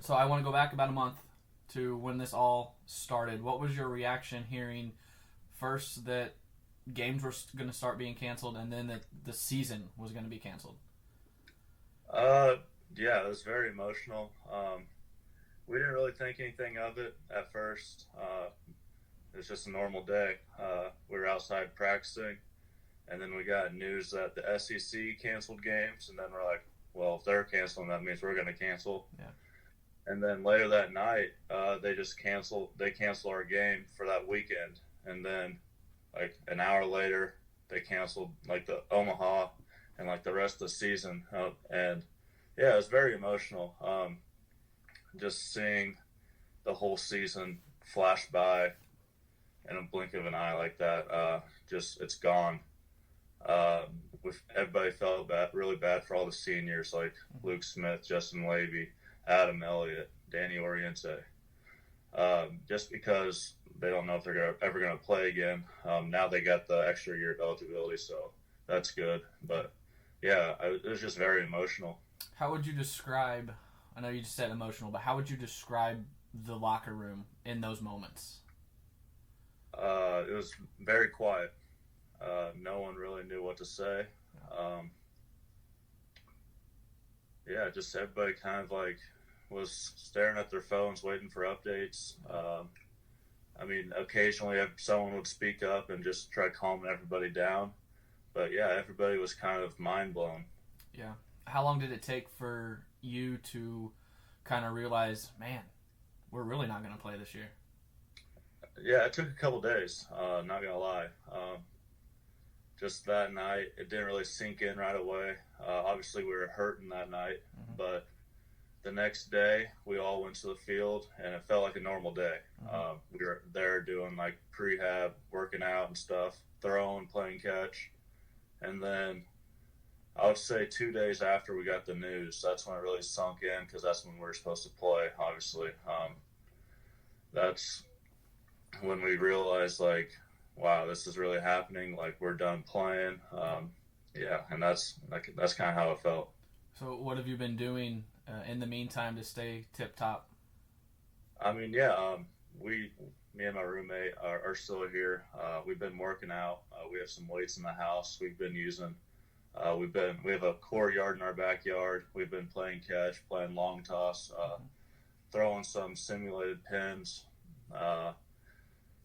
So I want to go back about a month to when this all started. What was your reaction hearing first that games were going to start being canceled and then that the season was going to be canceled? Uh, yeah, it was very emotional. We didn't really think anything of it at first. It was just a normal day. We were outside practicing, and then we got news that the SEC canceled games, and then we're like, well, if they're canceling, that means we're going to cancel. Yeah. And then later that night, they just canceled. They canceled our game for that weekend, and then like an hour later, they canceled like the Omaha and like the rest of the season. And yeah, it was very emotional. Just seeing the whole season flash by in a blink of an eye like that. Just it's gone. With everybody felt bad, really bad for all the seniors like Luke Smith, Justin Levy, Adam Elliott, Danny Oriente. Just because they don't know if they're ever going to play again. Now they got the extra year of eligibility, so that's good. But yeah, it was just very emotional. How would you describe? I know you just said emotional, but how would you describe the locker room in those moments? It was very quiet. No one really knew what to say. Um, yeah, just everybody kind of like was staring at their phones, waiting for updates. I mean, occasionally someone would speak up and just try calming everybody down. But yeah, everybody was kind of mind blown. Yeah. How long did it take for you to kind of realize, man, we're really not going to play this year? Yeah, it took a couple days. Not gonna lie. Just that night, it didn't really sink in right away. Obviously, we were hurting that night, Mm-hmm. but the next day we all went to the field, and it felt like a normal day. Mm-hmm. We were there doing like prehab, working out and stuff, throwing, playing catch, and then I would say 2 days after we got the news, that's when it really sunk in because that's when we were supposed to play. Obviously, that's when we realized like, wow, this is really happening. Like we're done playing. Yeah, and that's kind of how it felt. So, what have you been doing in the meantime to stay tip top? I mean, yeah, we, me and my roommate are still here. We've been working out. We have some weights in the house. We've been using. We have a courtyard in our backyard. We've been playing catch, playing long toss, throwing some simulated pins.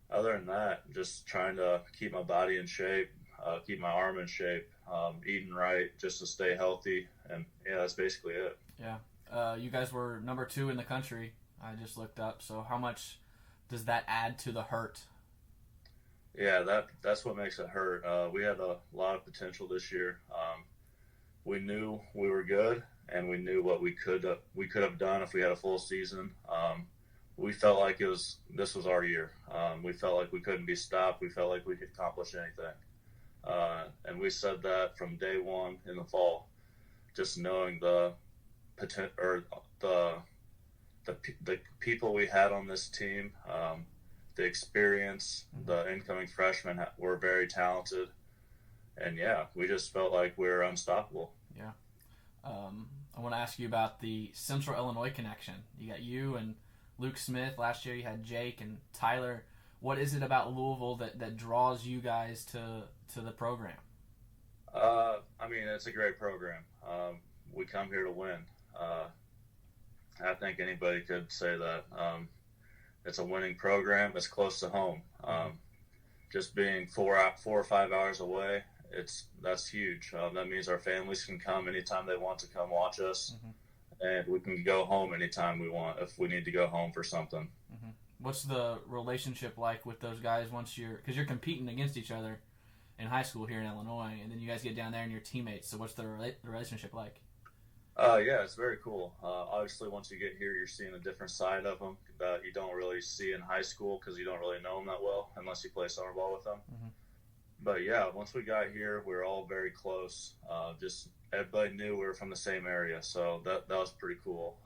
Other than that, just trying to keep my body in shape, keep my arm in shape, eating right, just to stay healthy, and yeah, that's basically it. Yeah. You guys were number 2 in the country. I just looked up. So, how much does that add to the hurt? Yeah, that's what makes it hurt. We had a lot of potential this year. We knew we were good, and we knew what we could have done if we had a full season. We felt like this was our year. We felt like we couldn't be stopped. We felt like we could accomplish anything, and we said that from day one in the fall. Just knowing the potential or the people we had on this team, the experience, the incoming freshmen were very talented, and yeah, we just felt like we were unstoppable. Yeah. I want to ask you about the Central Illinois connection. You got you and Luke Smith. Last year you had Jake and Tyler. What is it about Louisville that draws you guys to the program? I mean, it's a great program. We come here to win. I think anybody could say that. It's a winning program. It's close to home. Just being 4 or 5 hours away, that's huge. That means our families can come anytime they want to come watch us, and we can go home anytime we want if we need to go home for something. Mm-hmm. What's the relationship like with those guys because you're competing against each other in high school here in Illinois, and then you guys get down there and you're teammates. So what's the relationship like? Yeah, it's very cool. Obviously, once you get here, you're seeing a different side of them that you don't really see in high school because you don't really know them that well unless you play summer ball with them. Mm-hmm. But yeah, once we got here, we were all very close. Just everybody knew we were from the same area, so that was pretty cool.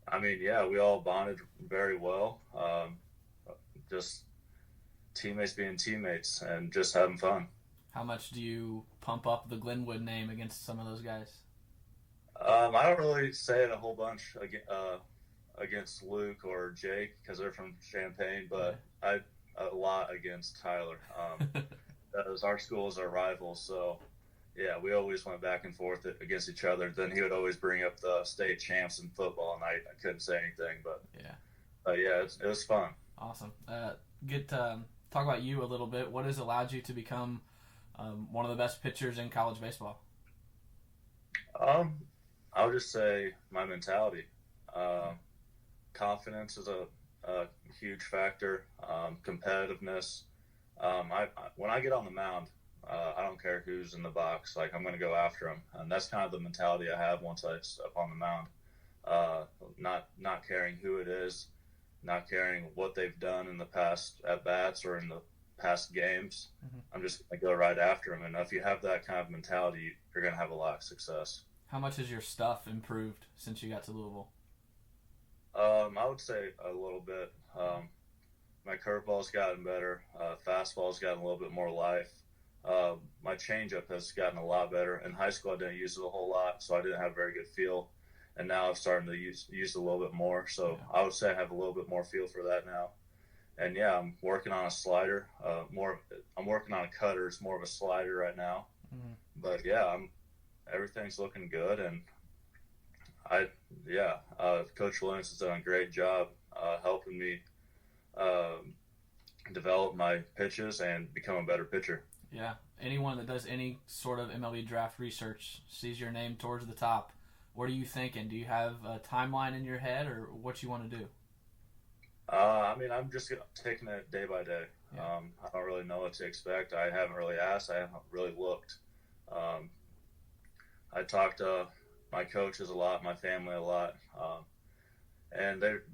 I mean, yeah, we all bonded very well. Just teammates being teammates and just having fun. How much do you pump up the Glenwood name against some of those guys? I don't really say it a whole bunch against Luke or Jake because they're from Champaign, but I a lot against Tyler. As our schools are rivals, so yeah, we always went back and forth against each other. Then he would always bring up the state champs in football, and I couldn't say anything, but yeah, it was fun. Awesome. Get talk about you a little bit. What has allowed you to become one of the best pitchers in college baseball? I would just say my mentality. Confidence is a huge factor. Competitiveness. When I get on the mound, I don't care who's in the box. Like, I'm going to go after them, and that's kind of the mentality I have once I step on the mound. Not caring who it is, not caring what they've done in the past at bats or in the past games. Mm-hmm. I'm just going to go right after them, and if you have that kind of mentality, you're going to have a lot of success. How much has your stuff improved since you got to Louisville? I would say a little bit. My curveball's gotten better. Fastball's gotten a little bit more life. My changeup has gotten a lot better. In high school, I didn't use it a whole lot, so I didn't have a very good feel. And now I'm starting to use it a little bit more. So I would say I have a little bit more feel for that now. And yeah, I'm working on a slider. I'm working on a cutter. It's more of a slider right now. Mm-hmm. But yeah, everything's looking good, and Coach Williams has done a great job helping me develop my pitches and become a better pitcher. Yeah, anyone that does any sort of MLB draft research sees your name towards the top. What are you thinking? Do you have a timeline in your head, or what you want to do? I'm just taking it day by day. Yeah. I don't really know what to expect. I haven't really asked. I haven't really looked. I talk to my coaches a lot, my family a lot, and they're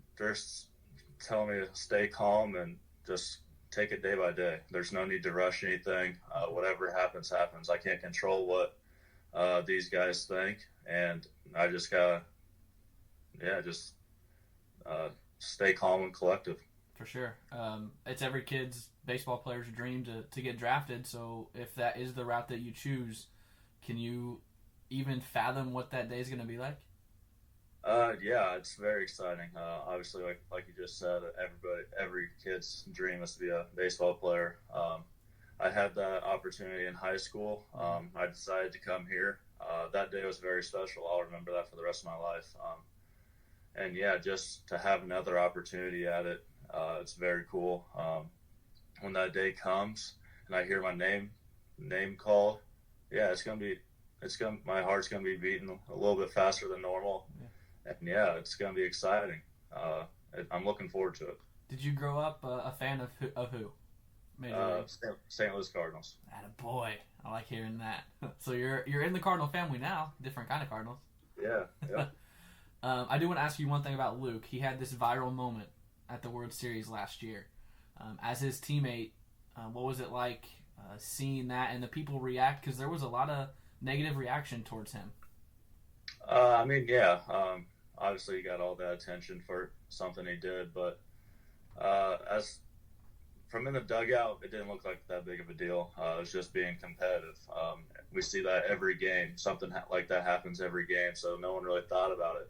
telling me to stay calm and just take it day by day. There's no need to rush anything. Whatever happens, happens. I can't control what these guys think, and I just gotta, stay calm and collective. For sure. It's every kid's baseball player's dream to get drafted, so if that is the route that you choose, can you even fathom what that day is going to be like? Yeah, it's very exciting. Obviously, like you just said, every kid's dream is to be a baseball player. I had that opportunity in high school. I decided to come here. That day was very special. I'll remember that for the rest of my life. And yeah, just to have another opportunity at it, it's very cool. When that day comes and I hear my name called, yeah, my heart's gonna be beating a little bit faster than normal. Yeah. And yeah, it's gonna be exciting. I'm looking forward to it. Did you grow up a fan of who? St. Louis Cardinals. Attaboy. I like hearing that. So you're in the Cardinal family now, different kind of Cardinals. Yeah. I do want to ask you one thing about Luke. He had this viral moment at the World Series last year. As his teammate, what was it like seeing that and the people react? Because there was a lot of negative reaction towards him. Obviously he got all that attention for something he did, but as from in the dugout, it didn't look like that big of a deal. It was just being competitive. We see that every game. Something like that happens every game, so no one really thought about it.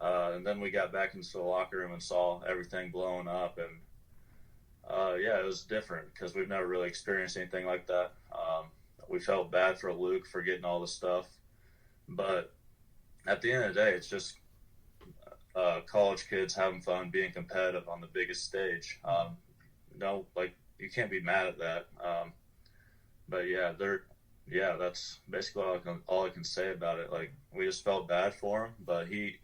And then we got back into the locker room and saw everything blowing up, and it was different because we've never really experienced anything like that. We felt bad for Luke for getting all this stuff, but at the end of the day, it's just college kids having fun, being competitive on the biggest stage. You can't be mad at that. But yeah, that's basically all I can say about it. Like, we just felt bad for him, but he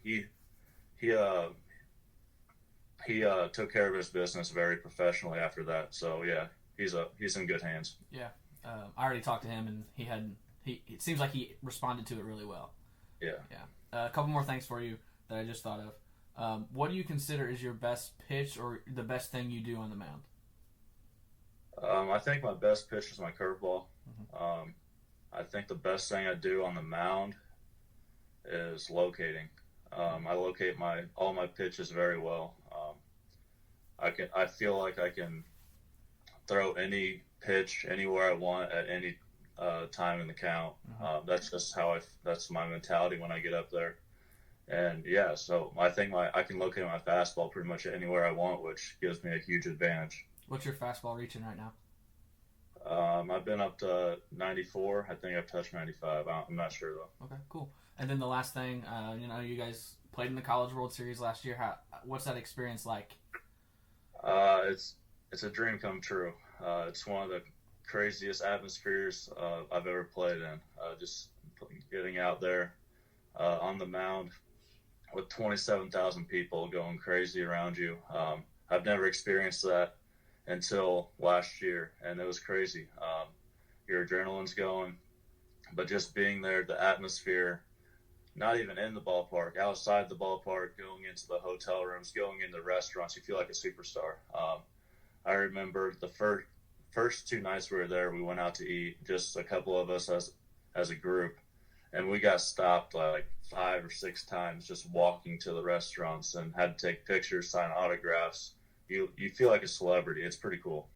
took care of his business very professionally after that. So yeah, he's in good hands. Yeah. I already talked to him, and it seems like he responded to it really well. Yeah. A couple more things for you that I just thought of. What do you consider is your best pitch or the best thing you do on the mound? I think my best pitch is my curveball. Mm-hmm. I think the best thing I do on the mound is locating. I locate all my pitches very well. I feel like I can throw any pitch anywhere I want at any time in the count. That's just that's my mentality when I get up there. And yeah, so I think I can locate my fastball pretty much anywhere I want, which gives me a huge advantage. What's your fastball reaching right now? I've been up to 94. I think I've touched 95. I'm not sure though. Okay, cool. And then the last thing, you guys played in the College World Series last year. What's that experience like? It's a dream come true. It's one of the craziest atmospheres I've ever played in. Just getting out there on the mound with 27,000 people going crazy around you. I've never experienced that until last year, and it was crazy. Your adrenaline's going, but just being there, the atmosphere, not even in the ballpark, outside the ballpark, going into the hotel rooms, going into restaurants, you feel like a superstar. I remember the first 2 nights we were there, we went out to eat, just a couple of us as a group, and we got stopped like 5 or 6 times just walking to the restaurants and had to take pictures, sign autographs. You feel like a celebrity. It's pretty cool.